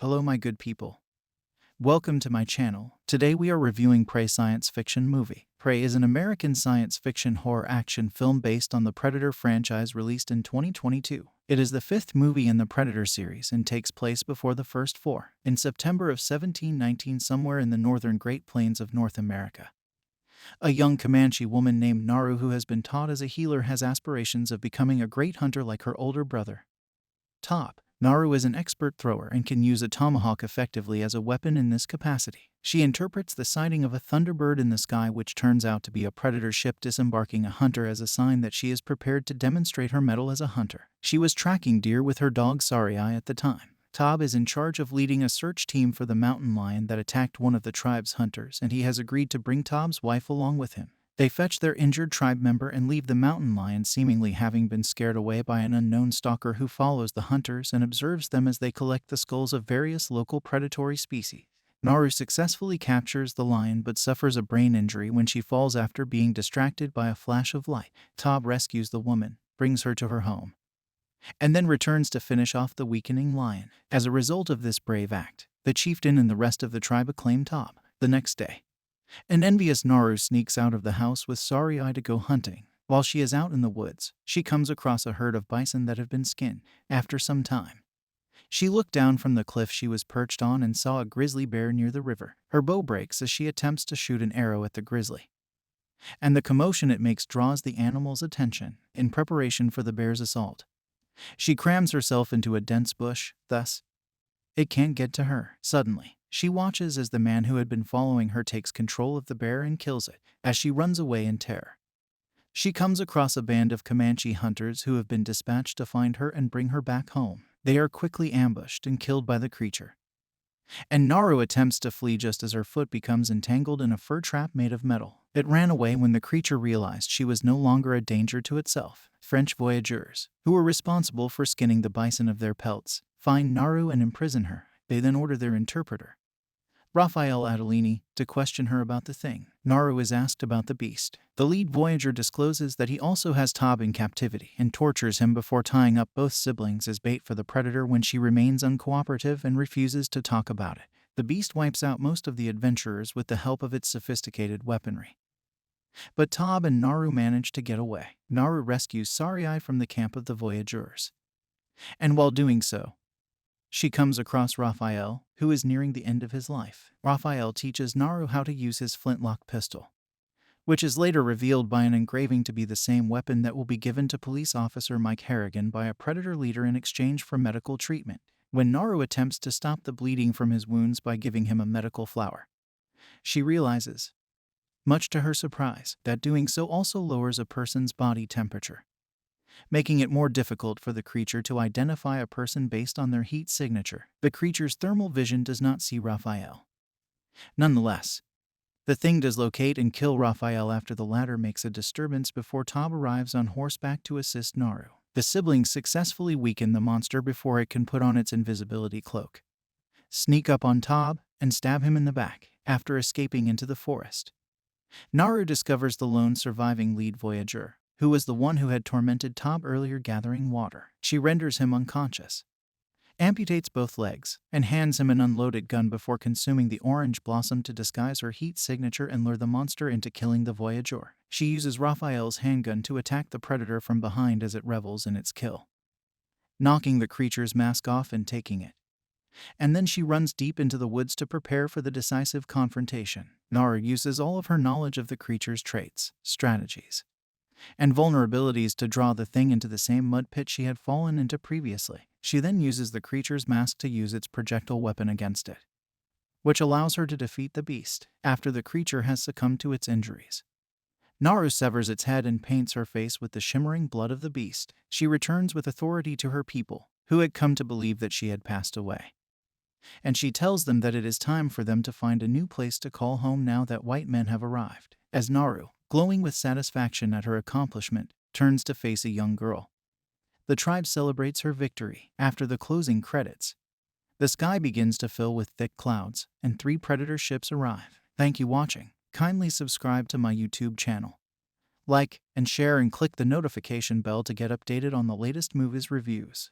Hello my good people. Welcome to my channel. Today we are reviewing Prey science fiction movie. Prey is an American science fiction horror action film based on the Predator franchise released in 2022. It is the fifth movie in the Predator series and takes place before the first four, in September of 1719 somewhere in the northern Great Plains of North America. A young Comanche woman named Naru, who has been taught as a healer, has aspirations of becoming a great hunter like her older brother, Top. Naru is an expert thrower and can use a tomahawk effectively as a weapon in this capacity. She interprets the sighting of a thunderbird in the sky, which turns out to be a predator ship disembarking a hunter, as a sign that she is prepared to demonstrate her mettle as a hunter. She was tracking deer with her dog Sarai at the time. Tob is in charge of leading a search team for the mountain lion that attacked one of the tribe's hunters, and he has agreed to bring Tob's wife along with him. They fetch their injured tribe member and leave the mountain lion, seemingly having been scared away by an unknown stalker who follows the hunters and observes them as they collect the skulls of various local predatory species. Naru successfully captures the lion but suffers a brain injury when she falls after being distracted by a flash of light. Tob rescues the woman, brings her to her home, and then returns to finish off the weakening lion. As a result of this brave act, the chieftain and the rest of the tribe acclaim Tob. The next day, an envious Naru sneaks out of the house with Sarai to go hunting. While she is out in the woods, she comes across a herd of bison that have been skinned. After some time, she looked down from the cliff she was perched on and saw a grizzly bear near the river. Her bow breaks as she attempts to shoot an arrow at the grizzly, and the commotion it makes draws the animal's attention. In preparation for the bear's assault, she crams herself into a dense bush, thus it can't get to her. Suddenly, she watches as the man who had been following her takes control of the bear and kills it. As she runs away in terror, she comes across a band of Comanche hunters who have been dispatched to find her and bring her back home. They are quickly ambushed and killed by the creature, and Naru attempts to flee just as her foot becomes entangled in a fur trap made of metal. It ran away when the creature realized she was no longer a danger to itself. French voyageurs, who were responsible for skinning the bison of their pelts, find Naru and imprison her. They then order their interpreter, Raphael Adelini, to question her about the thing. Naru is asked about the beast. The lead voyager discloses that he also has Tob in captivity and tortures him before tying up both siblings as bait for the predator when she remains uncooperative and refuses to talk about it. The beast wipes out most of the adventurers with the help of its sophisticated weaponry, but Tob and Naru manage to get away. Naru rescues Sarai from the camp of the voyageurs, and while doing so, she comes across Raphael, who is nearing the end of his life. Raphael teaches Naru how to use his flintlock pistol, which is later revealed by an engraving to be the same weapon that will be given to police officer Mike Harrigan by a predator leader in exchange for medical treatment. When Naru attempts to stop the bleeding from his wounds by giving him a medical flower, she realizes, much to her surprise, that doing so also lowers a person's body temperature, making it more difficult for the creature to identify a person based on their heat signature. The creature's thermal vision does not see Raphael. Nonetheless, the thing does locate and kill Raphael after the latter makes a disturbance before Tob arrives on horseback to assist Naru. The siblings successfully weaken the monster before it can put on its invisibility cloak, sneak up on Tob, and stab him in the back. After escaping into the forest, Naru discovers the lone surviving lead voyager, who was the one who had tormented Tob earlier gathering water. She renders him unconscious, amputates both legs, and hands him an unloaded gun before consuming the orange blossom to disguise her heat signature and lure the monster into killing the voyager. She uses Raphael's handgun to attack the predator from behind as it revels in its kill, knocking the creature's mask off and taking it. And then she runs deep into the woods to prepare for the decisive confrontation. Naru uses all of her knowledge of the creature's traits, strategies, and vulnerabilities to draw the thing into the same mud pit she had fallen into previously. She then uses the creature's mask to use its projectile weapon against it, which allows her to defeat the beast. After the creature has succumbed to its injuries, Naru severs its head and paints her face with the shimmering blood of the beast. She returns with authority to her people, who had come to believe that she had passed away, and she tells them that it is time for them to find a new place to call home now that white men have arrived. As Naru, glowing with satisfaction at her accomplishment, turns to face a young girl, the tribe celebrates her victory. After the closing credits, the sky begins to fill with thick clouds, and 3 predator ships arrive. Thank you for watching. Kindly subscribe to my YouTube channel, like and share, and click the notification bell to get updated on the latest movies reviews.